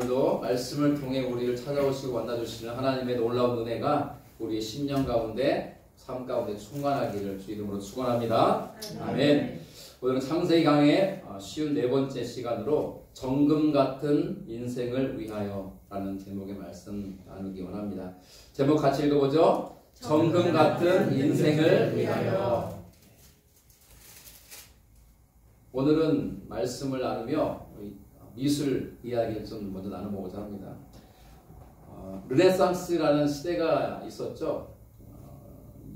오늘도 말씀을 통해 우리를 찾아오시고 만나주시는 하나님의 놀라운 은혜가 우리의 심령 가운데 삶 가운데 충만하기를 주 이름으로 축원합니다. 아멘. 오늘은 창세기 강의 54번째 시간으로 정금 같은 인생을 위하여 라는 제목의 말씀 나누기 원합니다. 제목 같이 읽어보죠. 정금 같은 인생을 위하여. 오늘은 말씀을 나누며 미술 이야기를 좀 먼저 나눠보고자 합니다. 르네상스라는 시대가 있었죠.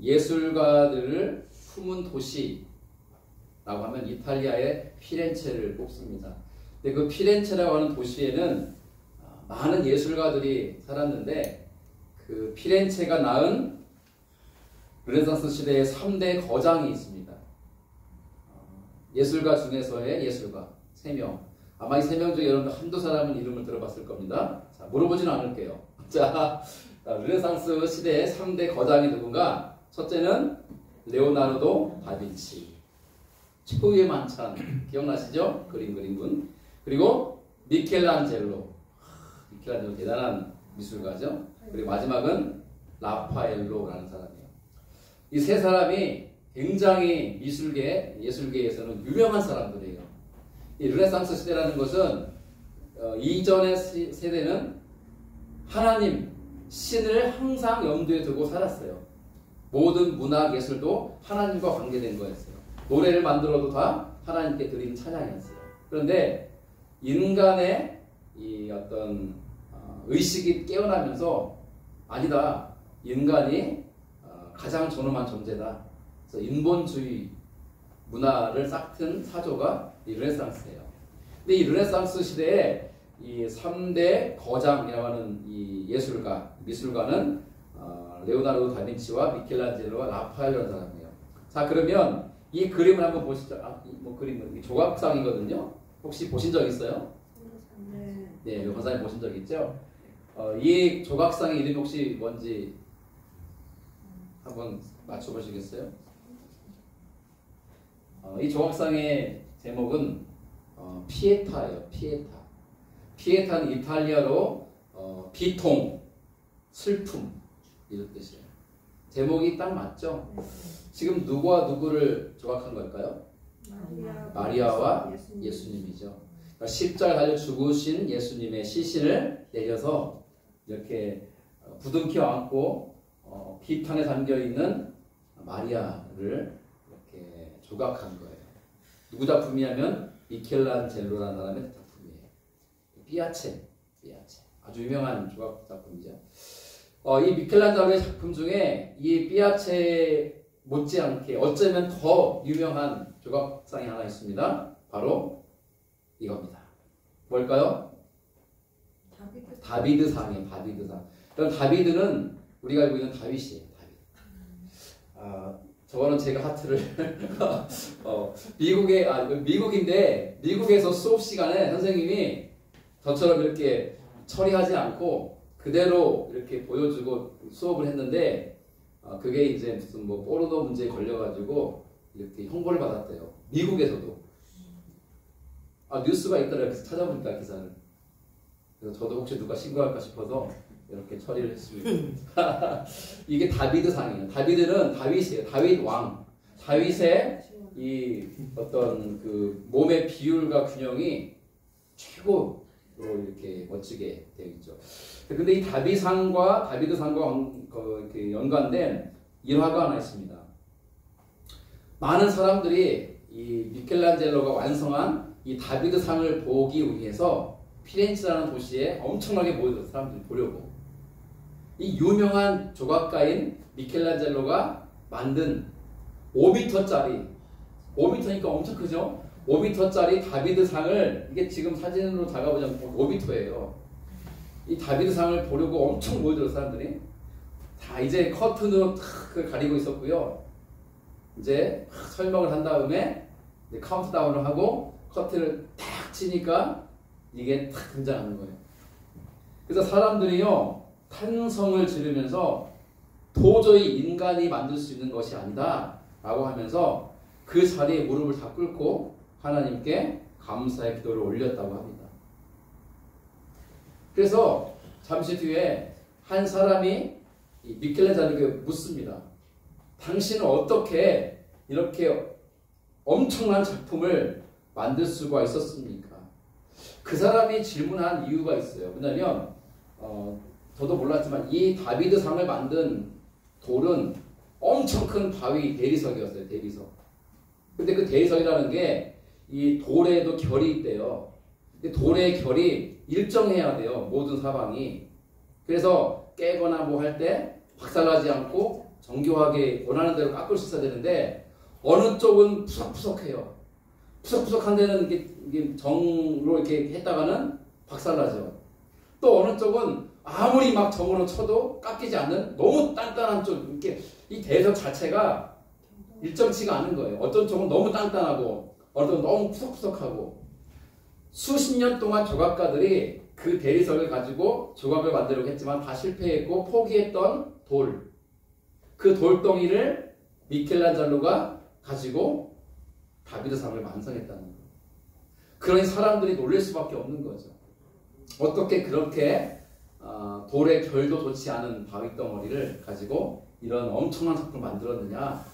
예술가들을 품은 도시라고 하면 이탈리아의 피렌체를 꼽습니다. 근데 그 피렌체라고 하는 도시에는 많은 예술가들이 살았는데 그 피렌체가 낳은 르네상스 시대의 3대 거장이 있습니다. 예술가 중에서의 예술가 3명. 아마 이 3명 중에 여러분들 한두 사람은 이름을 들어봤을 겁니다. 자, 물어보지는 않을게요. 자, 르네상스 시대의 3대 거장이 누군가? 첫째는 레오나르도 다빈치. 최후의 만찬 기억나시죠? 그림 그린 분. 그리고 미켈란젤로. 미켈란젤로 대단한 미술가죠. 그리고 마지막은 라파엘로라는 사람이에요. 이 세 사람이 굉장히 예술계에서는 유명한 사람들이에요. 이 르네상스 시대라는 것은 이전의 세대는 하나님, 신을 항상 염두에 두고 살았어요. 모든 문학 예술도 하나님과 관계된 거였어요. 노래를 만들어도 다 하나님께 드리는 찬양이었어요. 그런데 인간의 이 어떤 의식이 깨어나면서 아니다. 인간이 가장 존엄한 존재다. 그래서 인본주의 문화를 싹튼 사조가 이 르네상스예요. 근데 이 르네상스 시대에 이 3대 거장이라고 하는 이 미술가는 레오나르도 다빈치와 미켈란젤로와 라파엘로라는 사람이에요. 자, 그러면 이 그림을 한번 보시죠. 그림은 조각상이거든요. 혹시 보신 적 있어요? 네, 요 권사님 보신 적 있죠? 이 조각상의 이름이 혹시 뭔지 한번 맞춰보시겠어요? 이 조각상의 제목은 피에타예요. 피에타. 피에타는 이탈리아로 비통, 슬픔 이런 뜻이에요. 제목이 딱 맞죠? 지금 누구와 누구를 조각한 걸까요? 마리아와 예수님이죠. 그러니까 십자가에 달려 죽으신 예수님의 시신을 내려서 이렇게 부둥켜 안고 비탄에 담겨있는 마리아를 이렇게 조각한 거예요. 누구 작품이냐면 미켈란젤로라는 사람의 작품이에요. 피아체. 아주 유명한 조각 작품이죠. 이 미켈란젤로의 작품 중에 이 피아체 못지않게 어쩌면 더 유명한 조각상이 하나 있습니다. 바로 이겁니다. 뭘까요? 다비드상이에요. 다비드상. 그럼 다비드는 우리가 알고 있는 다윗이에요. 다윗. 저거는 제가 하트를 미국인데 미국에서 수업 시간에 선생님이 저처럼 이렇게 처리하지 않고 그대로 이렇게 보여주고 수업을 했는데 그게 이제 무슨 뭐 포르노 문제에 걸려가지고 이렇게 형벌을 받았대요. 미국에서도. 뉴스가 있더라고요. 그래서 찾아보니까 기사를. 그래서 저도 혹시 누가 신고할까 싶어서 이렇게 처리를 했습니다. 이게 다비드상이에요. 다비드는 다윗이에요. 다윗 왕. 다윗의 이 어떤 그 몸의 비율과 균형이 최고로 이렇게 멋지게 되어 있죠. 근데 이 다비상과 다비드상과 이렇게 연관된 일화가 하나 있습니다. 많은 사람들이 이 미켈란젤로가 완성한 이 다비드상을 보기 위해서 피렌체라는 도시에 엄청나게 모여들어서 사람들이 보려고. 이 유명한 조각가인 미켈란젤로가 만든 5m짜리 5m니까 엄청 크죠? 5m짜리 다비드상을 이게 지금 사진으로 다가보자면 5m예요. 이 다비드상을 보려고 엄청 모여들어서 사람들이 다 이제 커튼으로 탁 가리고 있었고요. 이제 설명을 한 다음에 이제 카운트다운을 하고 커튼을 탁 치니까 이게 탁 등장하는 거예요. 그래서 사람들이요 탄성을 지르면서 도저히 인간이 만들 수 있는 것이 아니다 라고 하면서 그 자리에 무릎을 다 꿇고 하나님께 감사의 기도를 올렸다고 합니다. 그래서 잠시 뒤에 한 사람이 이 미켈란젤로에게 묻습니다. 당신은 어떻게 이렇게 엄청난 작품을 만들 수가 있었습니까? 그 사람이 질문한 이유가 있어요. 뭐냐면 저도 몰랐지만 이 다비드상을 만든 돌은 엄청 큰 바위 대리석이었어요. 대리석. 근데 그 대리석이라는 게 이 돌에도 결이 있대요. 근데 돌의 결이 일정해야 돼요. 모든 사방이. 그래서 깨거나 뭐 할 때 박살나지 않고 정교하게 원하는 대로 깎을 수 있어야 되는데 어느 쪽은 푸석푸석해요. 푸석푸석한 데는 이게 정으로 이렇게 했다가는 박살나죠. 또 어느 쪽은 아무리 막 정으로 쳐도 깎이지 않는 너무 단단한 쪽, 이렇게 이 대리석 자체가 일정치가 않은 거예요. 어떤 쪽은 너무 단단하고 어떤 쪽은 너무 푸석푸석하고 수십 년 동안 조각가들이 그 대리석을 가지고 조각을 만들려고 했지만 다 실패했고 포기했던 돌, 그 돌덩이를 미켈란젤로가 가지고 다비드상을 완성했다는 거예요. 그러니 사람들이 놀랄 수밖에 없는 거죠. 어떻게 그렇게 돌의 결도 좋지 않은 바위덩어리를 가지고 이런 엄청난 작품을 만들었느냐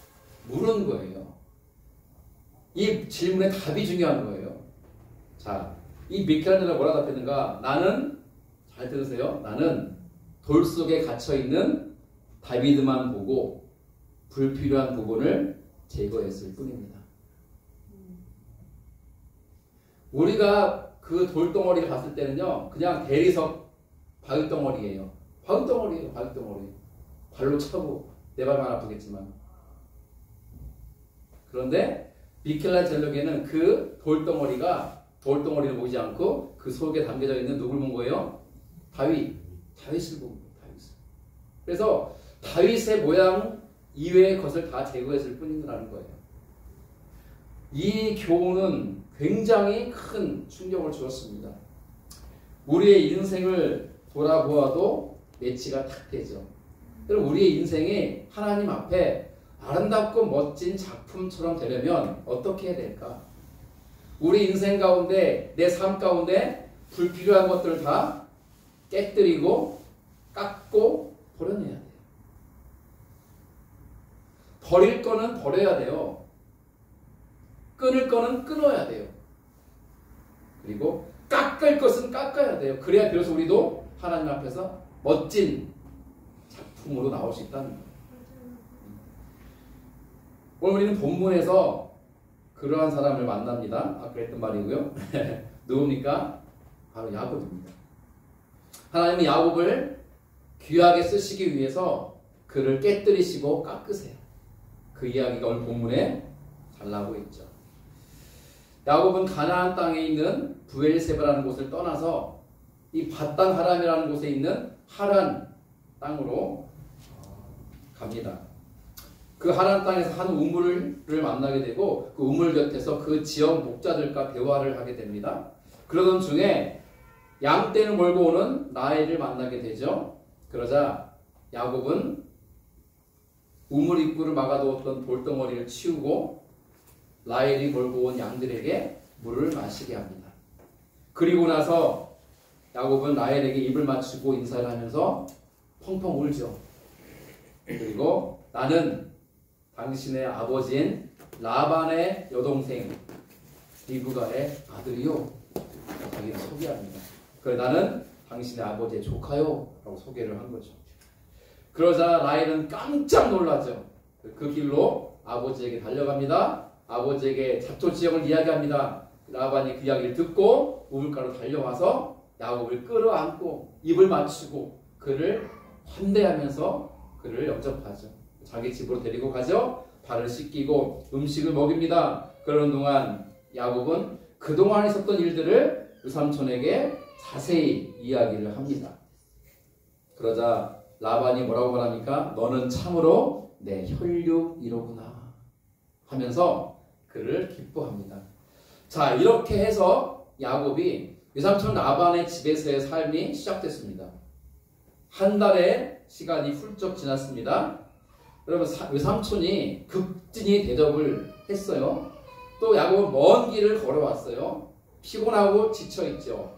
물은 거예요. 이 질문의 답이 중요한 거예요. 자, 이 미켈란젤로가 뭐라 답했는가? 나는, 잘 들으세요. 나는 돌 속에 갇혀있는 다비드만 보고 불필요한 부분을 제거했을 뿐입니다. 우리가 그 돌덩어리를 봤을 때는요, 그냥 대리석 바위덩어리예요. 바위덩어리예요, 바위덩어리. 발로 차고 내 발만 아프겠지만. 그런데 미켈란젤로에게는 그 돌덩어리를 보지 않고 그 속에 담겨져 있는 누굴 본 거예요? 다윗을 본 거예요. 다윗을. 그래서 다윗의 모양 이외의 것을 다 제거했을 뿐이라는 거예요. 이 교훈은 굉장히 큰 충격을 주었습니다. 우리의 인생을 돌아보아도 매치가 탁 되죠. 그럼 우리의 인생이 하나님 앞에 아름답고 멋진 작품처럼 되려면 어떻게 해야 될까? 우리 인생 가운데, 내 삶 가운데 불필요한 것들을 다 깨뜨리고 깎고 버려내야 돼요. 버릴 거는 버려야 돼요. 끊을 거는 끊어야 돼요. 그리고 깎을 것은 깎아야 돼요. 그래야 비로소 우리도 하나님 앞에서 멋진 작품으로 나올 수 있다는 거예요. 오늘 우리는 본문에서 그러한 사람을 만납니다. 아까 했던 말이고요. 누굽니까? 바로 야곱입니다. 하나님은 야곱을 귀하게 쓰시기 위해서 그를 깨뜨리시고 깎으세요. 그 이야기가 오늘 본문에 잘 나오고 있죠. 야곱은 가나안 땅에 있는 브엘세바라는 곳을 떠나서 이 밧단 하람이라는 곳에 있는 하란 땅으로 갑니다. 그 하란 땅에서 한 우물을 만나게 되고 그 우물 곁에서 그 지역 목자들과 대화를 하게 됩니다. 그러던 중에 양떼를 몰고 오는 라헬을 만나게 되죠. 그러자 야곱은 우물 입구를 막아두었던 돌덩어리를 치우고 라헬이 몰고 온 양들에게 물을 마시게 합니다. 그리고 나서 야곱은 라헬에게 입을 맞추고 인사를 하면서 펑펑 울죠. 그리고 나는 당신의 아버지인 라반의 여동생 리브가의 아들이요. 자기를 소개합니다. 그래 나는 당신의 아버지의 조카요. 라고 소개를 한 거죠. 그러자 라헬은 깜짝 놀라죠. 그 길로 아버지에게 달려갑니다. 아버지에게 잡초 지역을 이야기합니다. 라반이 그 이야기를 듣고 우물가로 달려와서 야곱을 끌어안고 입을 맞추고 그를 환대하면서 그를 영접하죠. 자기 집으로 데리고 가죠. 발을 씻기고 음식을 먹입니다. 그러는 동안 야곱은 그동안 있었던 일들을 외삼촌에게 자세히 이야기를 합니다. 그러자 라반이 뭐라고 말합니까? 너는 참으로 내 혈육이로구나 하면서 그를 기뻐합니다. 자, 이렇게 해서 야곱이 외삼촌 라반의 집에서의 삶이 시작됐습니다. 한 달의 시간이 훌쩍 지났습니다. 여러분 외삼촌이 극진히 대접을 했어요. 또 야곱은 먼 길을 걸어왔어요. 피곤하고 지쳐있죠.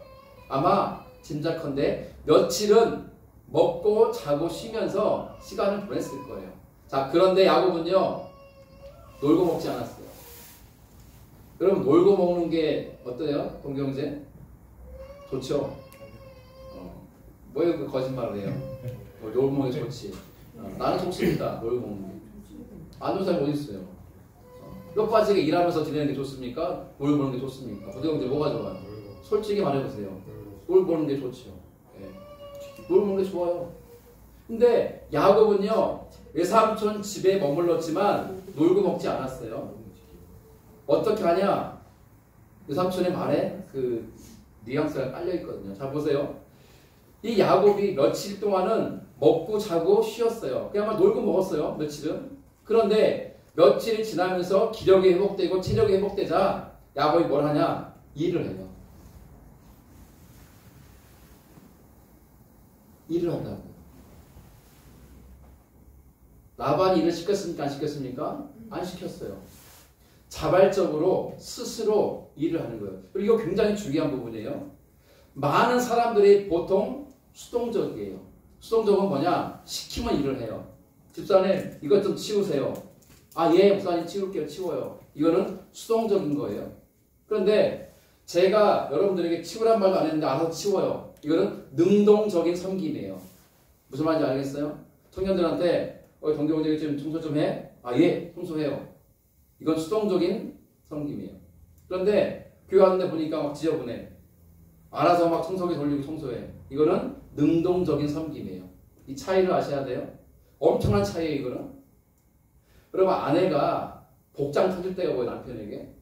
아마 짐작컨대 며칠은 먹고 자고 쉬면서 시간을 보냈을 거예요. 자, 그런데 야곱은요, 놀고 먹지 않았어요. 여러분, 놀고 먹는 게 어때요? 동경제? 좋죠? 뭐예요? 그 거짓말을 해요? 놀고 먹는 게 좋지. 나는 좋습니다. 놀고 먹는 게. 안 좋은 사람이 어디 있어요? 뼈 빠지게 일하면서 지내는 게 좋습니까? 놀고 먹는 게 좋습니까? 고등형제 뭐가 좋아요? 솔직히 말해보세요. 놀고 먹는 게 좋죠. 예. 놀고 먹는 게 좋아요. 근데 야곱은요, 외삼촌 집에 머물렀지만 놀고 먹지 않았어요. 어떻게 하냐? 외삼촌의 말에 그 뉘앙스가 깔려 있거든요. 자, 보세요. 이 야곱이 며칠 동안은 먹고 자고 쉬었어요. 그냥 놀고 먹었어요. 며칠은. 그런데 며칠이 지나면서 기력이 회복되고 체력이 회복되자 야곱이 뭘 하냐? 일을 해요. 일을 한다고. 라반이 일을 시켰습니까? 안 시켰습니까? 안 시켰어요. 자발적으로 스스로 일을 하는 거예요. 그리고 이거 굉장히 중요한 부분이에요. 많은 사람들이 보통 수동적이에요. 수동적은 뭐냐? 시키면 일을 해요. 집사님 이것 좀 치우세요. 아, 예, 목사님 치울게요. 치워요. 이거는 수동적인 거예요. 그런데 제가 여러분들에게 치우란 말도 안 했는데 알아서 치워요. 이거는 능동적인 섬김이에요. 무슨 말인지 알겠어요? 청년들한테 동경원장이 좀 청소 좀 해? 아, 예, 청소해요. 이건 수동적인 섬김이에요. 그런데 교회 왔는데 보니까 막 지저분해. 알아서 막 청소기 돌리고 청소해. 이거는 능동적인 섬김이에요. 이 차이를 아셔야 돼요. 엄청난 차이예요, 이거는. 그러면 아내가 복장 터질 때가 뭐예요, 남편에게?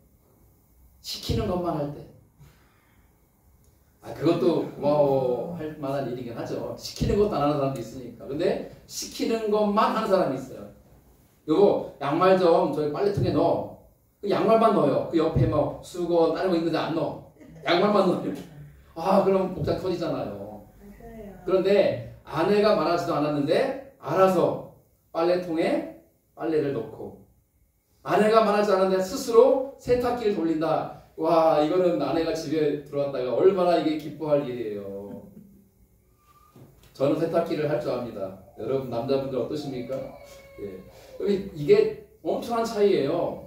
시키는 것만 할 때. 아, 그것도 고마워할 만한 일이긴 하죠. 시키는 것도 안 하는 사람도 있으니까. 근데 시키는 것만 하는 사람이 있어요. 여보, 양말 좀 저기 빨래통에 넣어. 그 양말만 넣어요. 그 옆에 뭐 수건 다른 거 있는데 안 넣어. 양말만 넣어요. 아, 그럼 복장 터지잖아요. 그런데 아내가 말하지도 않았는데 알아서 빨래통에 빨래를 넣고, 아내가 말하지 않았는데 스스로 세탁기를 돌린다. 와, 이거는 아내가 집에 들어왔다가 얼마나 이게 기뻐할 일이에요. 저는 세탁기를 할 줄 압니다. 여러분 남자분들 어떠십니까? 예. 이게 엄청난 차이예요.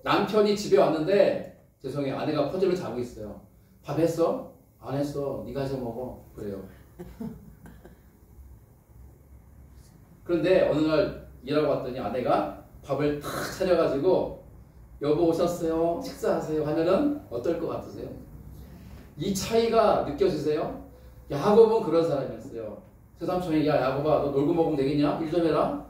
남편이 집에 왔는데 죄송해요, 아내가 퍼즐을 자고 있어요. 밥 했어? 안 했어. 네가 해서 먹어. 그래요. 그런데 어느 날 일하고 왔더니 아내가 밥을 탁 차려가지고 여보 오셨어요? 식사하세요? 하면은 어떨 것 같으세요? 이 차이가 느껴지세요? 야곱은 그런 사람이었어요. 새삼촌이 야 야곱아 너 놀고 먹으면 되겠냐? 일 좀 해라.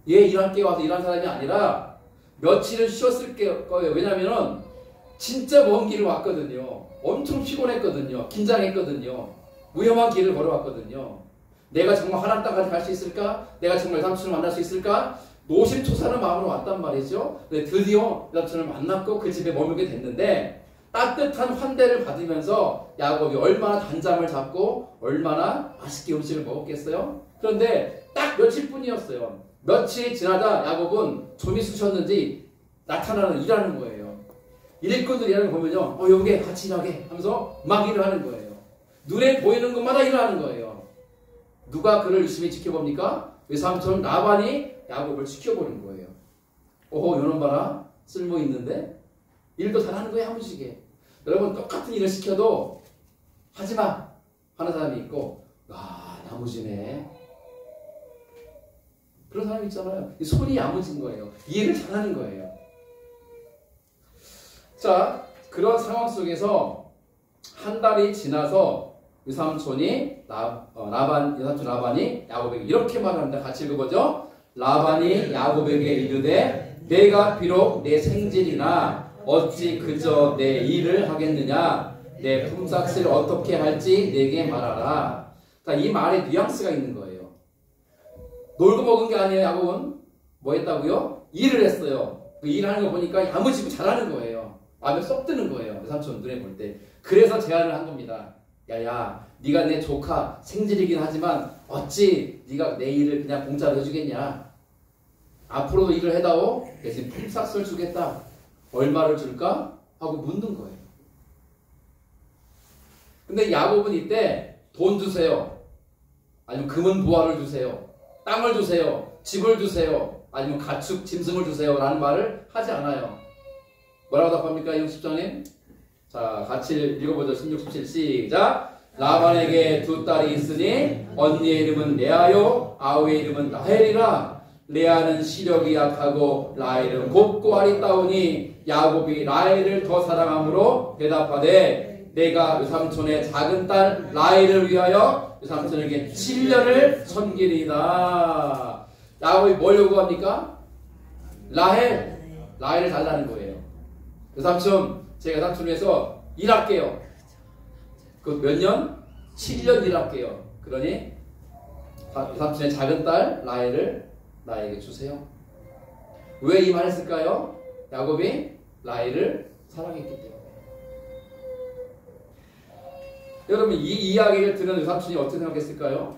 얘 일할게 와서 일한 사람이 아니라 며칠은 쉬었을 거예요. 왜냐면은 진짜 먼 길을 왔거든요. 엄청 피곤했거든요. 긴장했거든요. 위험한 길을 걸어왔거든요. 내가 정말 하나님 땅까지 갈 수 있을까? 내가 정말 삼촌을 만날 수 있을까? 노심초사한 마음으로 왔단 말이죠. 드디어 삼촌을 만났고 그 집에 머물게 됐는데 따뜻한 환대를 받으면서 야곱이 얼마나 단잠을 잡고 얼마나 맛있게 음식을 먹었겠어요? 그런데 딱 며칠뿐이었어요. 며칠이 지나다 야곱은 좀이 쑤셨는지 나타나는 일하는 거예요. 일꾼들이 일하는 거 보면요. 여기 같이 일하게 하면서 막 일을 하는 거예요. 눈에 보이는 것마다 일하는 거예요. 누가 그를 유심히 지켜봅니까? 외삼촌 라반이 야곱을 지켜보는 거예요. 오호, 요놈 봐라. 쓸모 있는데? 일도 잘하는 거예요, 야무지게. 여러분, 똑같은 일을 시켜도 하지마 하는 사람이 있고, 와, 야무지네. 그런 사람이 있잖아요. 손이 야무진 거예요. 일을 잘하는 거예요. 자, 그런 상황 속에서 한 달이 지나서 외삼촌이 외삼촌 라반이 야곱에게 이렇게 말합니다. 같이 읽어보죠. 라반이 야곱에게 이르되 내가 비록 내 생질이나 어찌 그저 내 일을 하겠느냐. 내 품삯을 어떻게 할지 내게 말하라. 자, 이 말에 뉘앙스가 있는 거예요. 놀고 먹은 게 아니에요. 야곱은 뭐 했다고요? 일을 했어요. 그 일하는 거 보니까 야무지고 잘하는 거예요. 마음에 쏙 드는 거예요. 외삼촌 눈에 볼 때. 그래서 제안을 한 겁니다. 야야, 네가 내 조카 생질이긴 하지만 어찌 네가 내 일을 그냥 공짜로 해주겠냐. 앞으로도 일을 해다오. 대신 품삯을 주겠다. 얼마를 줄까? 하고 묻는 거예요. 근데 야곱은 이때 돈 주세요. 아니면 금은 부화를 주세요. 땅을 주세요. 집을 주세요. 아니면 가축, 짐승을 주세요. 라는 말을 하지 않아요. 뭐라고 답합니까? 이 10장님? 자, 같이 읽어보죠. 16, 17 시작. 라반에게 두 딸이 있으니 언니의 이름은 레아요 아우의 이름은 라헬이라. 레아는 시력이 약하고 라헬은 곱고 아리따우니 야곱이 라헬을 더 사랑함으로 대답하되 내가 외삼촌의 작은 딸 라헬을 위하여 외삼촌에게 7년을 섬기리이다. 야곱이 뭘 요구합니까? 라헬을 달라는 거예요. 외삼촌, 제가 외삼촌을 위해서 일할게요. 그 몇 년? 7년 일할게요. 그러니 외삼촌의 작은 딸 라헬을 나에게 주세요. 왜 이 말을 했을까요? 야곱이 라헬을 사랑했기 때문에. 여러분, 이 이야기를 들은 외삼촌이 어떻게 생각했을까요?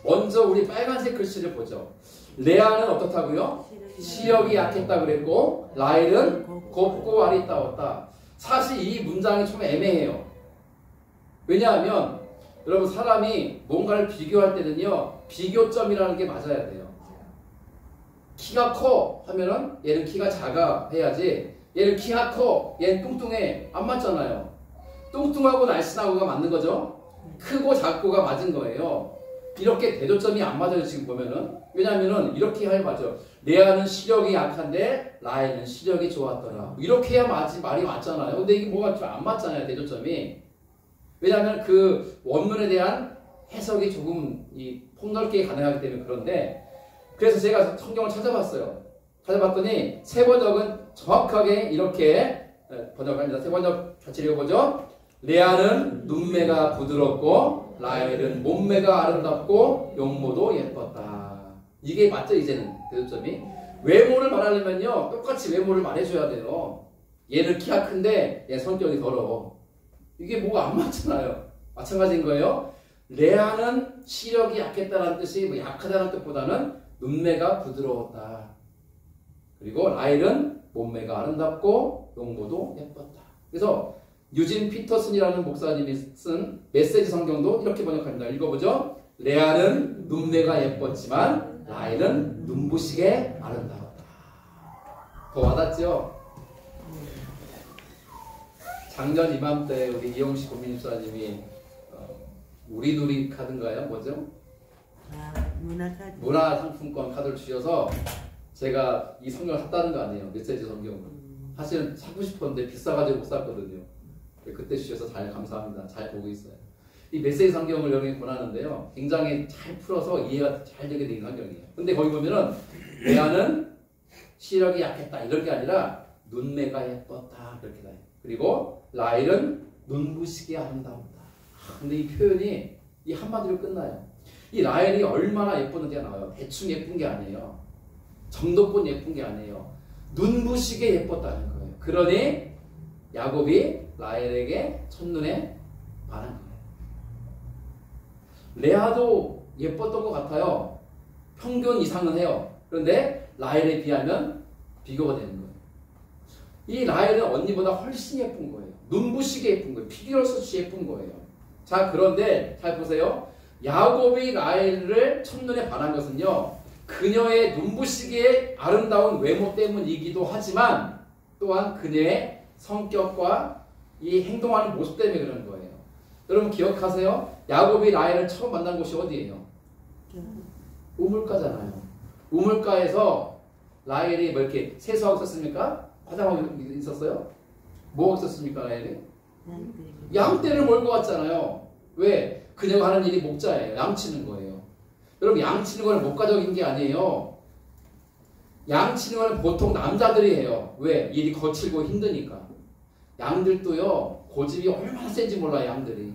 먼저 우리 빨간색 글씨를 보죠. 레아는 어떻다고요? 시력이 약했다 그랬고 라헬은 곱고 아리따웠다. 사실 이 문장이 좀 애매해요. 왜냐하면 여러분, 사람이 뭔가를 비교할 때는요, 비교점이라는 게 맞아야 돼요. 키가 커 하면은 얘는 키가 작아 해야지, 얘는 키가 커, 얘는 뚱뚱해, 안 맞잖아요. 뚱뚱하고 날씬하고가 맞는 거죠. 크고 작고가 맞은 거예요. 이렇게 대조점이 안 맞아요, 지금 보면은. 왜냐면은 이렇게 해야 맞죠. 레아는 시력이 약한데 라헬은 시력이 좋았더라. 이렇게 해야 말이 맞잖아요. 근데 이게 뭐가 좀 안 맞잖아요, 대조점이. 왜냐하면 그 원문에 대한 해석이 조금 폭넓게 가능하기 때문에. 그런데 그래서 제가 성경을 찾아봤어요. 찾아봤더니 새 번역은 정확하게 이렇게 번역합니다. 새 번역 같이 읽어보죠. 레아는 눈매가 부드럽고 라헬은 몸매가 아름답고 용모도 예뻤다. 이게 맞죠, 이제는 대조점이. 외모를 말하려면요, 똑같이 외모를 말해줘야 돼요. 얘는 키가 큰데 얘 성격이 더러워. 이게 뭐가 안 맞잖아요. 마찬가지인 거예요. 레아는 시력이 약했다는 뜻이 약하다는 뜻보다는 눈매가 부드러웠다. 그리고 라헬은 몸매가 아름답고 용모도 예뻤다. 그래서 유진 피터슨이라는 목사님이 쓴 메시지 성경도 이렇게 번역합니다. 읽어보죠. 레아는 눈매가 예뻤지만 라헬은 눈부시게 아름다웠다. 더 와닿죠? 작년 이맘때 우리 이영식 고민집사님이 우리 누리 카드인가요? 뭐죠? 문화카드. 문화상품권 카드를 주셔서 제가 이 성경을 샀다는 거 아니에요. 메시지 성경을. 사실은 사고 싶었는데 비싸가지고 못 샀거든요. 그때 주셔서 잘 감사합니다. 잘 보고 있어요. 이 메시지 성경을 여러분이 권하는데요, 굉장히 잘 풀어서 이해가 잘 되게 된 성경이에요. 근데 거기 보면은 레아는 시력이 약했다 이럴 게 아니라 눈매가 예뻤다 이렇게 나요. 그리고 라헬은 눈부시게 아름다웠다. 근데 이 표현이 이 한마디로 끝나요. 이 라헬이 얼마나 예뻤는지가 나와요. 대충 예쁜 게 아니에요. 정도껏 예쁜 게 아니에요. 눈부시게 예뻤다는 거예요. 그러니 야곱이 라헬에게 첫눈에 반한 거예요. 레아도 예뻤던 것 같아요. 평균 이상은 해요. 그런데 라헬에 비하면 비교가 되는 거예요. 이 라헬은 언니보다 훨씬 예쁜 거예요. 눈부시게 예쁜 거예요. 피규어 서치 예쁜 거예요. 자, 그런데 잘 보세요. 야곱이 라헬을 첫눈에 반한 것은요, 그녀의 눈부시게 아름다운 외모 때문이기도 하지만 또한 그녀의 성격과 이 행동하는 모습 때문에 그런 거예요. 여러분 기억하세요? 야곱이 라헬을 처음 만난 곳이 어디예요? 우물가잖아요. 우물가에서 라헬이 뭐 이렇게 세수하고 있었습니까? 화장하고 있었어요? 뭐 하고 있었습니까, 라헬이? 양떼를 몰고 왔잖아요. 왜? 그녀가 하는 일이 목자예요. 양치는 거예요. 여러분, 양치는 거는 목가적인 게 아니에요. 양치는 거는 보통 남자들이 해요. 왜? 일이 거칠고 힘드니까. 양들도요, 고집이 얼마나 센지 몰라요, 양들이.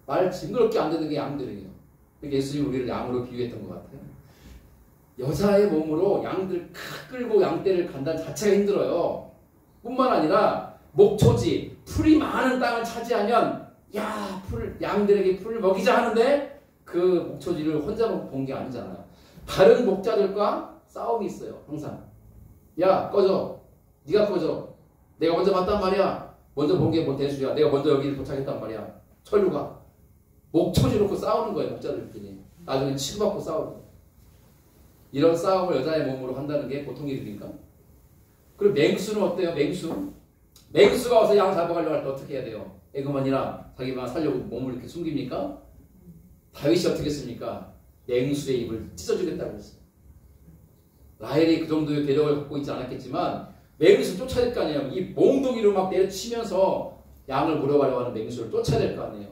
말 징그럽게 안 듣는 게 양들이에요. 예수님이 우리를 양으로 비유했던 것 같아요. 여자의 몸으로 양들 끌고 양떼를 간다는 자체가 힘들어요. 뿐만 아니라 목초지, 풀이 많은 땅을 차지하면 양들에게 풀을 먹이자 하는데 그 목초지를 혼자 본 게 아니잖아요. 다른 목자들과 싸움이 있어요. 항상. 야, 꺼져. 네가 꺼져. 내가 먼저 봤단 말이야. 먼저 본 게 뭔 대수야. 내가 먼저 여기 도착했단 말이야. 철류가. 목초지 놓고 싸우는 거예요. 목자들끼리. 나중에 치고받고 싸우고. 이런 싸움을 여자의 몸으로 한다는 게 보통 일입니까? 그리고 맹수는 어때요? 맹수가 와서 양 잡아가려고 할 때 어떻게 해야 돼요? 에그머니나 자기만 살려고 몸을 이렇게 숨깁니까? 다윗이 어떻게 했습니까? 맹수의 입을 찢어주겠다고 했어요. 라헬이 그 정도의 대력을 갖고 있지 않았겠지만 맹수를 쫓아야 될 거 아니에요. 이 몽둥이로 막 내려치면서 양을 물어가려고 하는 맹수를 쫓아야 될 거 아니에요.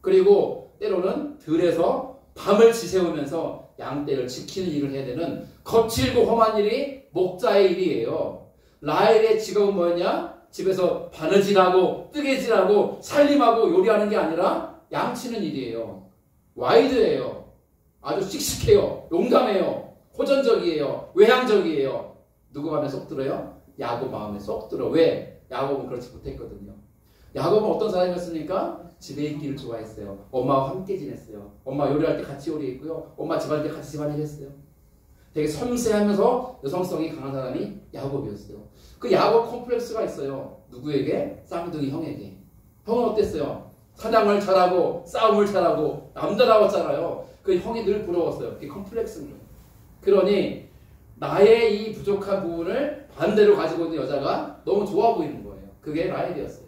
그리고 때로는 들에서 밤을 지새우면서 양떼를 지키는 일을 해야 되는 거칠고 험한 일이 목자의 일이에요. 라헬의 직업은 뭐였냐? 집에서 바느질하고 뜨개질하고 살림하고 요리하는 게 아니라 양치는 일이에요. 와이드예요. 아주 씩씩해요. 용감해요. 호전적이에요. 외향적이에요. 누구 마음에 쏙 들어요? 야곱 마음에 쏙 들어. 왜? 야곱은 그렇지 못했거든요. 야곱은 어떤 사람이었습니까? 집에 있기를 좋아했어요. 엄마와 함께 지냈어요. 엄마 요리할 때 같이 요리했고요. 엄마 집안일 때 같이 집안일 했어요. 되게 섬세하면서 여성성이 강한 사람이 야곱이었어요. 그 야곱 콤플렉스가 있어요. 누구에게? 쌍둥이 형에게. 형은 어땠어요? 사냥을 잘하고 싸움을 잘하고 남자다웠잖아요. 그 형이 늘 부러웠어요. 그게 콤플렉스인 거예요. 그러니 나의 이 부족한 부분을 반대로 가지고 있는 여자가 너무 좋아 보이는 거예요. 그게 라헬이었어요.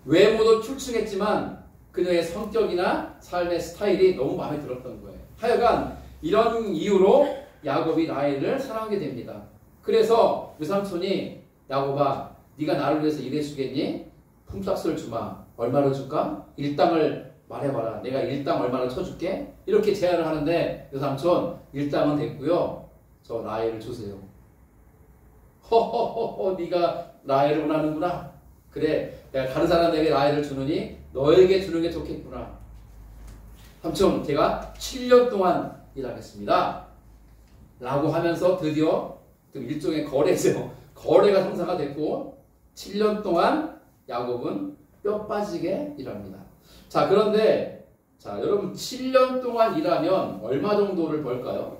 외모도 출중했지만 그녀의 성격이나 삶의 스타일이 너무 마음에 들었던 거예요. 하여간 이런 이유로 야곱이 라헬을 사랑하게 됩니다. 그래서 외삼촌이 야곱아 네가 나를 위해서 일해주겠니? 품삯을 주마. 얼마를 줄까? 일당을 말해봐라. 내가 일당 얼마를 쳐줄게? 이렇게 제안을 하는데 외삼촌 일당은 됐고요. 저 라헬을 주세요. 허허허허 네가 라헬을 원하는구나. 그래 내가 다른 사람에게 라헬을 주느니 너에게 주는 게 좋겠구나. 삼촌 제가 7년 동안 일하겠습니다. 라고 하면서 드디어 일종의 거래죠. 거래가 성사가 됐고 7년 동안 야곱은 뼈 빠지게 일합니다. 자 그런데 자 여러분 7년 동안 일하면 얼마 정도를 벌까요?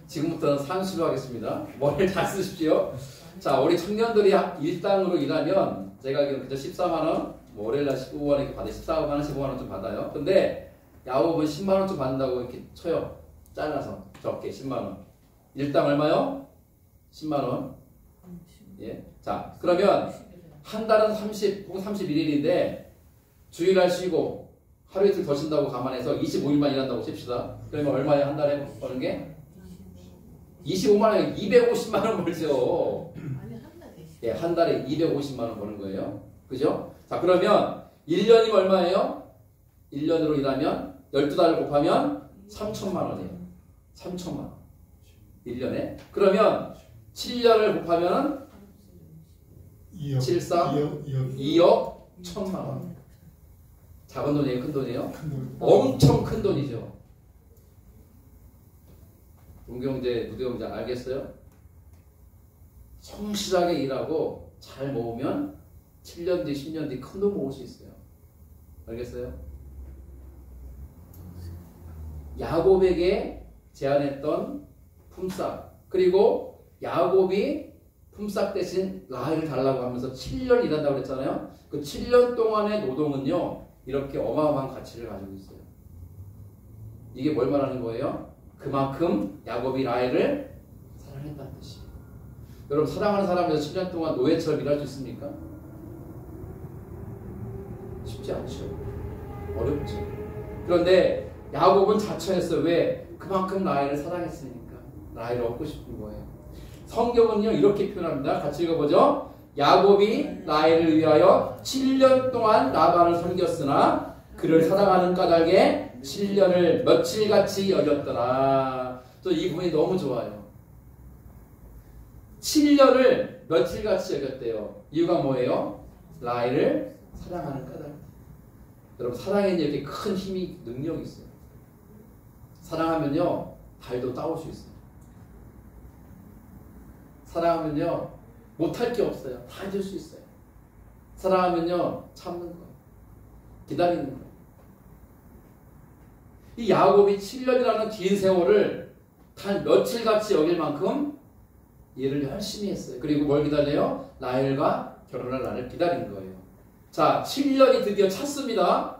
지금부터는 산수로 하겠습니다. 머리를 잘 쓰십시오. 자 우리 청년들이 일당으로 일하면 제가 알기로는 그저 14만원 뭐 월요일날 15만원 이렇게 받아요. 14만원 15만원 좀 받아요. 근데 야곱은 10만원 좀 받는다고 이렇게 쳐요. 잘라서 적게 10만원. 일당 얼마요? 10만원. 예. 자 그러면 한 달은 30 혹은 31일인데 주일날 쉬고 하루 이틀 더 쉰다고 감안해서 25일만 일한다고 칩시다. 그러면 얼마에 한 달에 버는 게? 25만원에 250만원 벌죠. 예, 한 달에 250만원 버는 거예요. 그죠? 자, 그러면 1년이면 얼마예요? 1년으로 일하면 12달을 곱하면 3천만원이에요. 3천만원. 1년에. 그러면 7년을 곱하면 2억 1천만원. 작은 돈이에요? 큰 돈이에요? 엄청 큰 돈이죠. 문경제, 무경제 알겠어요? 성실하게 일하고 잘 모으면 7년 뒤, 10년 뒤 큰 돈 모을 수 있어요. 알겠어요? 야곱에게 제안했던 품삯 그리고 야곱이 품삯 대신 라헬을 달라고 하면서 7년 일한다고 그랬잖아요. 그 7년 동안의 노동은요 이렇게 어마어마한 가치를 가지고 있어요. 이게 뭘 말하는 거예요? 그만큼 야곱이 라헬을 사랑했다는 뜻이에요. 여러분 사랑하는 사람에서 7년 동안 노예처럼 일할 수 있습니까? 쉽지 않죠. 어렵죠. 그런데 야곱은 자처했어요. 왜? 그만큼 라헬을 사랑했으니까. 라헬을 얻고 싶은 거예요. 성경은요 이렇게 표현합니다. 같이 읽어보죠. 야곱이 라헬을 위하여 7년 동안 라반을 섬겼으나 그를 사랑하는 까닭에 7년을 며칠같이 여겼더라. 또 이 부분이 너무 좋아요. 7년을 며칠같이 여겼대요. 이유가 뭐예요? 라헬을 사랑하는 까닭. 여러분 사랑에는 이렇게 큰 힘이 능력이 있어요. 사랑하면요 달도 따올 수 있어요. 사랑하면요 못할 게 없어요. 다 해줄 수 있어요. 사랑하면요 참는 거예요. 기다리는 거예요. 이 야곱이 7년이라는 긴 세월을 단 며칠같이 여길 만큼 일을 열심히 했어요. 그리고 뭘 기다려요? 라헬과 결혼할 날을 기다린 거예요. 자, 7년이 드디어 찼습니다.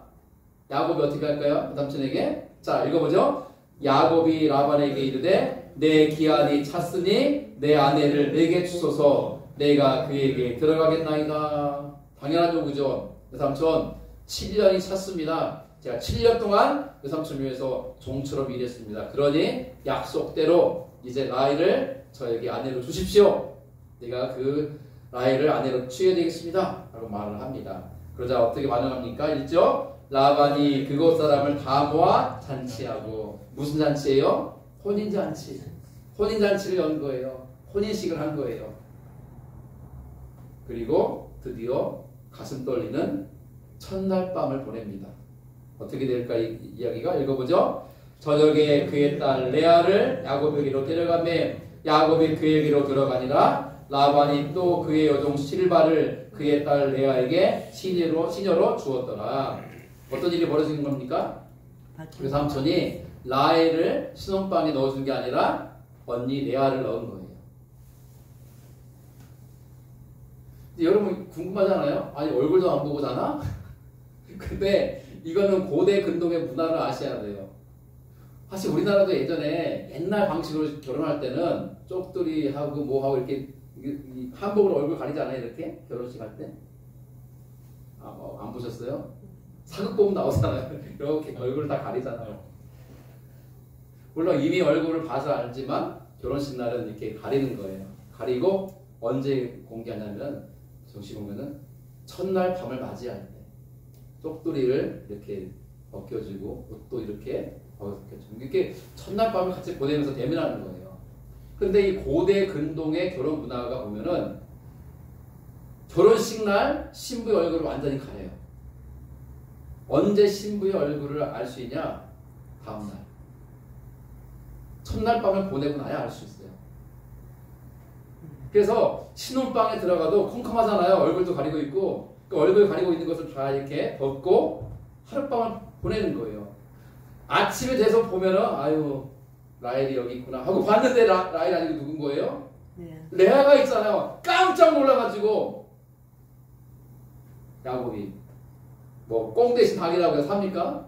야곱이 어떻게 할까요? 그 삼촌에게. 자, 읽어보죠. 야곱이 라반에게 이르되 내 기한이 찼으니 내 아내를 내게 주소서. 내가 그에게 들어가겠나이다. 당연한 요구죠. 그 삼촌 7년이 찼습니다. 제가 7년 동안 그 삼촌을 위해서 종처럼 일했습니다. 그러니 약속대로 이제 라헬을 저에게 아내로 주십시오. 내가 그 라헬을 아내로 취해야 되겠습니다. 라고 말을 합니다. 그러자 어떻게 반응합니까? 1절 라반이 그곳 사람을 다 모아 잔치하고. 무슨 잔치예요? 혼인잔치. 혼인잔치를 연 거예요. 혼인식을 한 거예요. 그리고 드디어 가슴 떨리는 첫날 밤을 보냅니다. 어떻게 될까 이 이야기가? 읽어보죠. 저녁에 그의 딸 레아를 야곱에게로 데려가매 야곱이 그에게로 들어가니라. 라반이 또 그의 여종 실바를 그의 딸 레아에게 시녀로 주었더라. 어떤 일이 벌어진 겁니까? 그 삼촌이 라헬을 신혼방에 넣어준 게 아니라 언니 레아를 넣은 거예요. 여러분 궁금하잖아요? 아니 얼굴도 안 보고 자나? 근데 이거는 고대 근동의 문화를 아셔야 돼요. 사실 우리나라도 예전에 옛날 방식으로 결혼할 때는 쪽두리하고 뭐하고 이렇게 한복으로 얼굴 가리잖아요. 이렇게 결혼식 할 때. 안 보셨어요? 사극 보면 나오잖아요. 이렇게 얼굴을 다 가리잖아요. 물론 이미 얼굴을 봐서 알지만 결혼식 날은 이렇게 가리는 거예요. 가리고 언제 공개하냐면 정식 보면은 첫날 밤을 맞이할 때 쪽두리를 이렇게 벗겨주고 옷도 이렇게 벗겨주고 이렇게 첫날 밤을 같이 보내면서 대면하는 거예요. 근데 이 고대 근동의 결혼 문화가 보면은 결혼식 날 신부의 얼굴을 완전히 가려요. 언제 신부의 얼굴을 알 수 있냐? 다음날. 첫날 밤을 보내고 나야 알 수 있어요. 그래서 신혼방에 들어가도 컴컴하잖아요. 얼굴도 가리고 있고 그 얼굴 가리고 있는 것을 다 이렇게 벗고 하룻밤을 보내는 거예요. 아침에 돼서 보면은 아유 라헬이 여기 있구나 하고 봤는데 라헬이 아니고 누군 거예요? 네. 레아가 있잖아요. 깜짝 놀라가지고 야곱이 뭐 꽁 대신 닭이라고 해서 삽니까?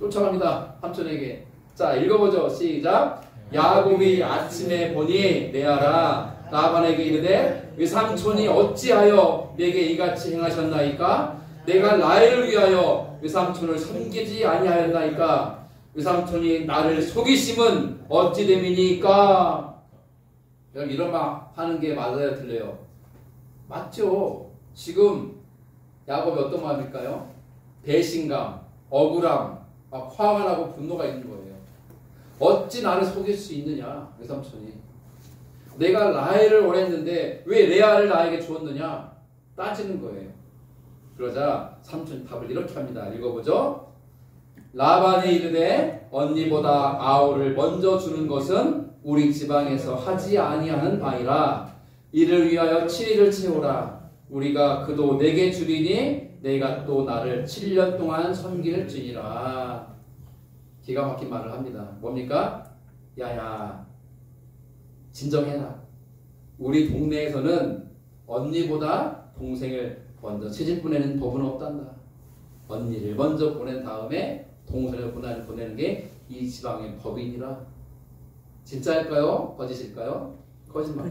쫓아갑니다. 삼촌에게. 자 읽어보죠. 시작. 야곱이 아침에 보니 레아라 라반에게 이르되 외삼촌이 어찌하여 내게 이같이 행하셨나이까? 내가 라헬을 위하여 외삼촌을 섬기지 아니하였나이까? 외삼촌이 나를 속이심은 어찌 됨이니까? 여러분 이런 말 하는 게 맞아요? 틀려요? 맞죠? 지금 야곱이 어떤 마음일까요? 배신감, 억울함, 화가 나고 분노가 있는 거예요. 어찌 나를 속일 수 있느냐? 외삼촌이. 내가 라헬을 원했는데 왜 레아를 나에게 주었느냐? 따지는 거예요. 그러자 삼촌이 답을 이렇게 합니다. 읽어보죠. 라반이 이르되 언니보다 아우를 먼저 주는 것은 우리 지방에서 하지 아니하는 바이라. 이를 위하여 7일을 채우라. 우리가 그도 내게 주리니 내가 또 나를 7년 동안 섬길지니라. 기가 막힌 말을 합니다. 뭡니까? 야야 진정해라. 우리 동네에서는 언니보다 동생을 먼저 시집 보내는 법은 없단다. 언니를 먼저 보낸 다음에 동생을 보내는 게 이 지방의 법이니라. 진짜일까요? 거짓일까요? 거짓말.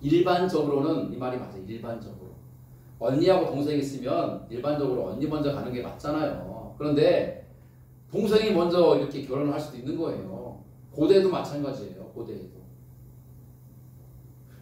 일반적으로는 이 말이 맞아요. 일반적으로. 언니하고 동생이 있으면 일반적으로 언니 먼저 가는 게 맞잖아요. 그런데 동생이 먼저 이렇게 결혼을 할 수도 있는 거예요. 고대도 마찬가지예요. 고대에도.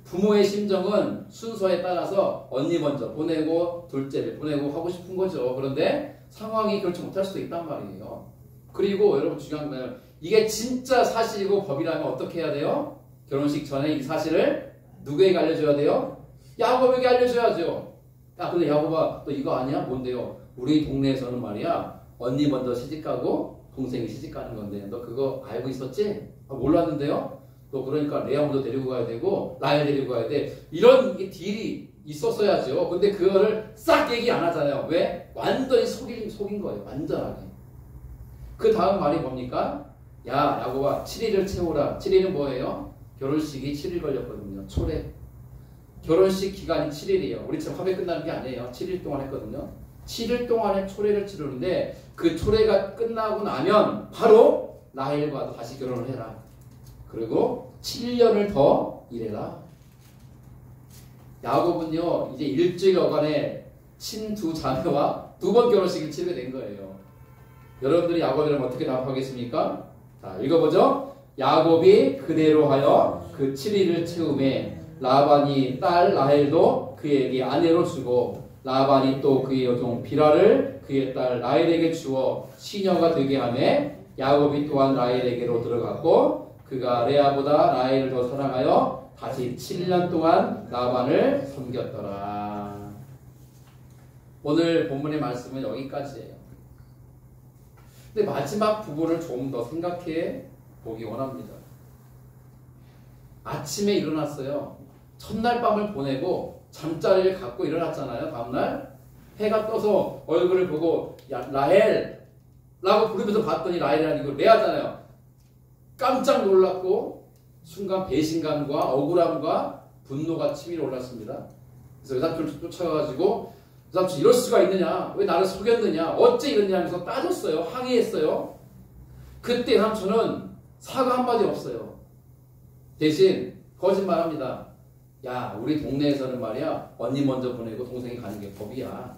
부모의 심정은 순서에 따라서 언니 먼저 보내고 둘째를 보내고 하고 싶은 거죠. 그런데 상황이 그렇지 못할 수도 있단 말이에요. 그리고 여러분 중요한 건 이게 진짜 사실이고 법이라면 어떻게 해야 돼요? 결혼식 전에 이 사실을 누구에게 알려줘야 돼요? 야곱에게 알려줘야죠. 야 근데 야곱아 너 이거 아니야? 뭔데요? 우리 동네에서는 말이야 언니 먼저 시집가고 동생이 시집가는 건데 너 그거 알고 있었지? 몰랐는데요? 또 그러니까 레아 먼저 데리고 가야 되고 라헬 데리고 가야 돼. 이런 딜이 있었어야죠. 근데 그거를 싹 얘기 안 하잖아요. 왜? 완전히 속인 거예요. 완전하게. 그 다음 말이 뭡니까? 야 야곱아 7일을 채우라. 7일은 뭐예요? 결혼식이 7일 걸렸거든요. 초래. 결혼식 기간이 7일이에요. 우리처럼 화배 끝나는 게 아니에요. 7일 동안 했거든요. 7일 동안에 초래를 치르는데 그 초래가 끝나고 나면 바로 라헬과도 다시 결혼을 해라. 그리고 7년을 더 일해라. 야곱은요 이제 일주일여간에 친두 자매와 2번 결혼식을 치르게 된 거예요. 여러분들이 야곱이라면 어떻게 답하겠습니까? 자, 읽어보죠. 야곱이 그대로 하여 그 7일을 채우매 라반이 딸 라헬도 그에게 아내로 주고 라반이 또 그의 여종 비라를 그의 딸 라헬에게 주어 시녀가 되게 하매 야곱이 또한 라헬에게로 들어갔고 그가 레아보다 라헬을 더 사랑하여 다시 7년 동안 라반을 섬겼더라. 오늘 본문의 말씀은 여기까지예요. 근데 마지막 부분을 좀 더 생각해 보기 원합니다. 아침에 일어났어요. 첫날 밤을 보내고 잠자리를 갖고 일어났잖아요. 다음날 해가 떠서 얼굴을 보고 야 라헬 라고 부르면서 봤더니 라헬이 아니고 레아잖아요. 깜짝 놀랐고 순간 배신감과 억울함과 분노가 치밀어 올랐습니다. 그래서 외삼촌을 쫓아가가지고 외삼촌 이럴 수가 있느냐, 왜 나를 속였느냐, 어째 이러냐 하면서 따졌어요. 항의했어요. 그때 삼촌은 사과 한마디 없어요. 대신 거짓말합니다. 야, 우리 동네에서는 말이야 언니 먼저 보내고 동생이 가는 게 법이야.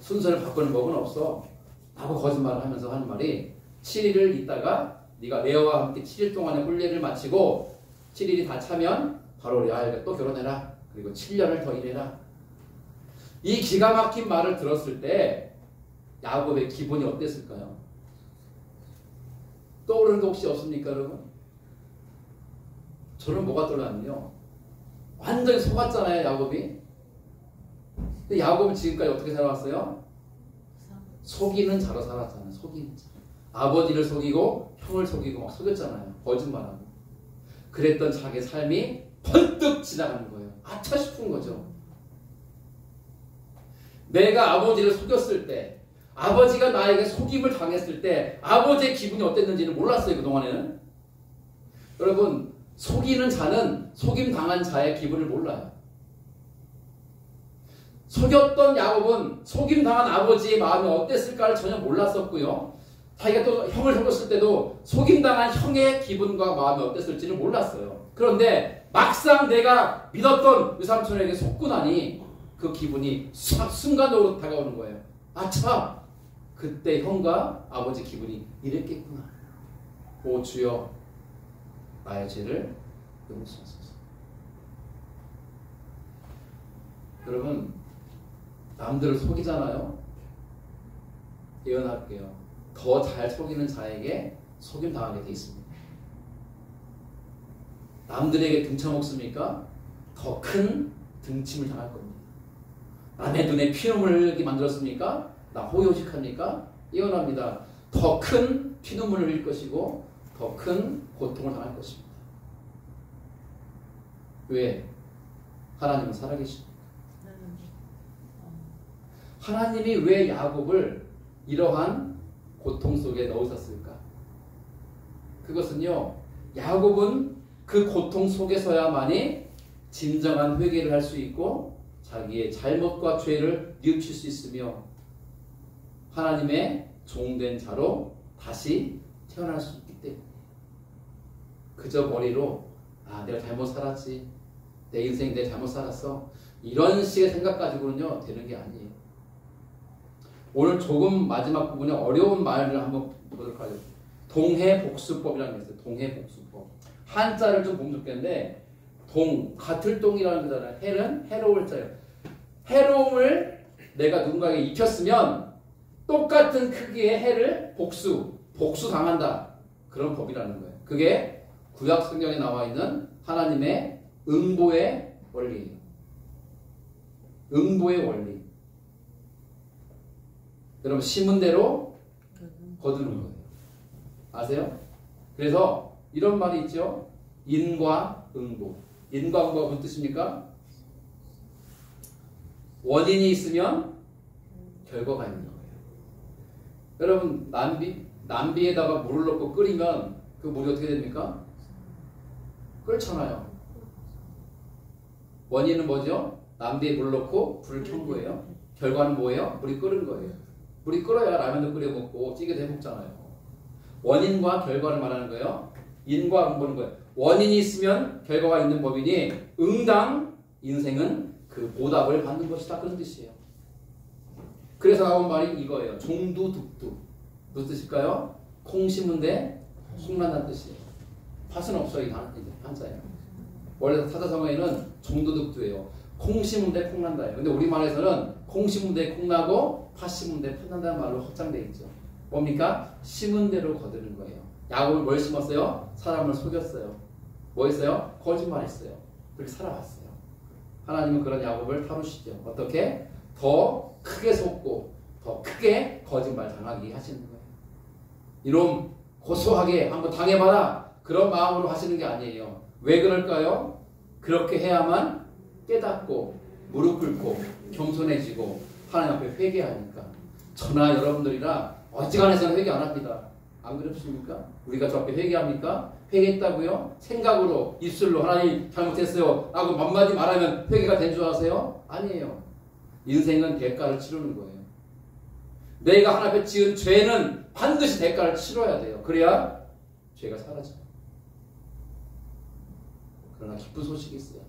순서를 바꾸는 법은 없어. 라고 거짓말을 하면서 하는 말이 7일을 있다가 네가 레아와 함께 7일 동안의 혼례를 마치고 7일이 다 차면 바로 레아에게 또 결혼해라. 그리고 7년을 더 일해라. 이 기가 막힌 말을 들었을 때 야곱의 기분이 어땠을까요? 떠오르는 거 혹시 없습니까, 여러분? 저는 뭐가 떠올랐냐면요. 완전히 속았잖아요, 야곱이. 근데 야곱은 지금까지 어떻게 살아왔어요? 속이는 자로 살았잖아요. 속이는 자. 아버지를 속이고 형을 속이고 막 속였잖아요. 거짓말하고. 그랬던 자기의 삶이 번뜩 지나가는 거예요. 아차 싶은 거죠. 내가 아버지를 속였을 때, 아버지가 나에게 속임을 당했을 때 아버지의 기분이 어땠는지는 몰랐어요. 그동안에는. 여러분, 속이는 자는 속임 당한 자의 기분을 몰라요. 속였던 야곱은 속임 당한 아버지의 마음이 어땠을까를 전혀 몰랐었고요. 자기가 또 형을 속였을 때도 속임 당한 형의 기분과 마음이 어땠을지는 몰랐어요. 그런데 막상 내가 믿었던 외삼촌에게 속고 나니 그 기분이 순간적으로 다가오는 거예요. 아차! 그때 형과 아버지 기분이 이랬겠구나. 오 주여, 나의 죄를 용서하소서. 여러분, 남들을 속이잖아요. 예언할게요. 더 잘 속이는 자에게 속임 당하게 돼 있습니다. 남들에게 등쳐먹습니까? 더 큰 등침을 당할 겁니다. 남의 눈에 피눈물을 흘리게 만들었습니까? 나 호요식합니까? 예언합니다. 더 큰 피눈물을 흘릴 것이고 더 큰 고통을 당할 것입니다. 왜? 하나님은 살아계십니다. 하나님이 왜 야곱을 이러한 고통 속에 넣으셨을까? 그것은요, 야곱은 그 고통 속에서야만이 진정한 회개를 할 수 있고 자기의 잘못과 죄를 뉘우칠 수 있으며 하나님의 종된 자로 다시 태어날 수 있기 때문에. 그저 머리로 아 내가 잘못 살았지, 내 인생 내가 잘못 살았어, 이런 식의 생각 가지고는요 되는 게 아니에요. 오늘 조금 마지막 부분에 어려운 말을 한번 보도록 하죠. 동해복수법이라는 게 있어요. 동해복수법. 한자를 좀 보면 좋겠는데 같을 동이라는 거잖아요. 해는 해로울 자예요. 해로움을 내가 누군가에게 입혔으면 똑같은 크기의 해를 복수당한다. 그런 법이라는 거예요. 그게 구약 성경에 나와 있는 하나님의 응보의 원리예요. 응보의 원리. 여러분, 심은 대로 거두는 거예요. 아세요? 그래서 이런 말이 있죠. 인과 응보. 인과 응보가 무슨 뜻입니까? 원인이 있으면 결과가 있는 거예요. 여러분, 남비에다가 물을 넣고 끓이면 그 물이 어떻게 됩니까? 그렇잖아요. 원인은 뭐죠? 남대에 물 넣고 불을 켠 거예요. 결과는 뭐예요? 물이 끓은 거예요. 물이 끓어야 라면도 끓여 먹고 찌개도 해 먹잖아요. 원인과 결과를 말하는 거예요. 인과 응보는 거예요. 원인이 있으면 결과가 있는 법이니 응당 인생은 그 보답을 받는 것이다. 그런 뜻이에요. 그래서 나온 말이 이거예요. 종두득두. 무슨 뜻일까요? 콩 심은데 콩난다는 뜻이에요. 팥은 없어요. 이 한자예요. 원래 사자성어에는 종두득두예요. 콩 심은데 콩 난다예요. 근데 우리말에서는 콩 심은데 콩 나고 팥 심은데 팥 난다는 말로 확장되어 있죠. 뭡니까? 심은 대로 거두는 거예요. 야곱은 뭘 심었어요? 사람을 속였어요. 뭐 했어요? 거짓말했어요. 그렇게 살아왔어요. 하나님은 그런 야곱을 다루시죠. 어떻게? 더 크게 속고 더 크게 거짓말 당하게 하시는 거예요. 이놈 고소하게 한번 당해봐라. 그런 마음으로 하시는 게 아니에요. 왜 그럴까요? 그렇게 해야만 깨닫고 무릎 꿇고 겸손해지고 하나님 앞에 회개하니까. 저나 여러분들이랑 어지간해서는 회개 안 합니다. 안 그렇습니까? 우리가 저 앞에 회개합니까? 회개했다고요? 생각으로 입술로 하나님 잘못했어요 라고 몇 마디 말하면 회개가 된 줄 아세요? 아니에요. 인생은 대가를 치르는 거예요. 내가 하나 앞에 지은 죄는 반드시 대가를 치러야 돼요. 그래야 죄가 사라져요. 그러나 기쁜 소식이 있어요.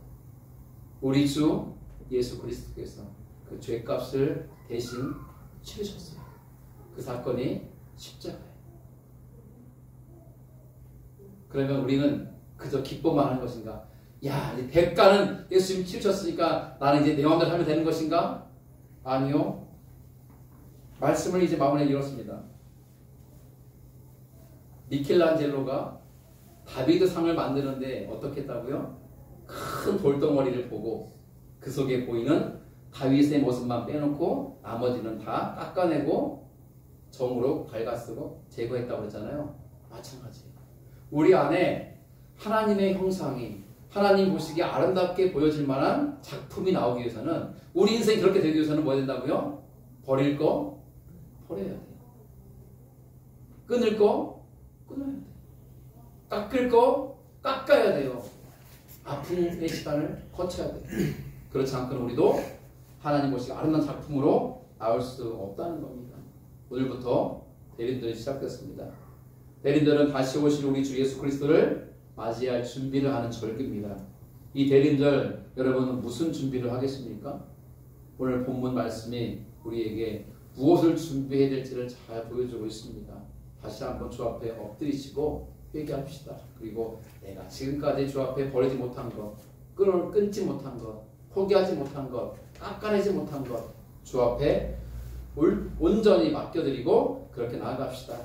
우리 주 예수 그리스도께서 그 죄값을 대신 치르셨어요. 그 사건이 십자가예요. 그러면 우리는 그저 기뻐만 하는 것인가? 야, 이 대가는 예수님이 치르셨으니까 나는 이제 내 마음대로 하면 되는 것인가? 아니요. 말씀을 이제 마무리에 이뤘습니다. 미켈란젤로가 다비드 상을 만드는데 어떻게 했다고요? 큰 돌덩어리를 보고 그 속에 보이는 다윗의 모습만 빼놓고 나머지는 다 깎아내고 정으로 갈가쓰고 제거했다고 그랬잖아요. 마찬가지예요. 우리 안에 하나님의 형상이 하나님 보시기에 아름답게 보여질 만한 작품이 나오기 위해서는 우리 인생이 그렇게 되기 위해서는 뭐 해야 된다고요? 버릴 거 버려야 돼요. 끊을 거 끊어야 돼요. 깎을 거 깎아야 돼요. 아픔의 시간을 거쳐야 돼요. 그렇지 않고는 우리도 하나님 보시기에 아름다운 작품으로 나올 수 없다는 겁니다. 오늘부터 대림절이 시작됐습니다. 대림절은 다시 오실 우리 주 예수 그리스도를 맞이할 준비를 하는 절기입니다. 이 대림절 여러분은 무슨 준비를 하겠습니까? 오늘 본문 말씀이 우리에게 무엇을 준비해야 될지를 잘 보여주고 있습니다. 다시 한번 주 앞에 엎드리시고 회개합시다. 그리고 내가 지금까지 주 앞에 버리지 못한 것, 끊지 못한 것, 포기하지 못한 것, 깎아내지 못한 것, 주 앞에 온전히 맡겨드리고 그렇게 나아갑시다.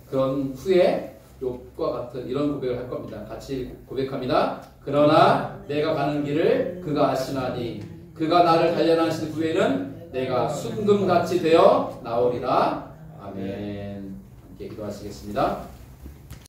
그런 후에 욥과 같은 이런 고백을 할 겁니다. 같이 고백합니다. 그러나 내가 가는 길을 그가 아시나니 그가 나를 단련하신 후에는 내가 순금같이 되어 나오리라. 아멘. 함께 기도하시겠습니다.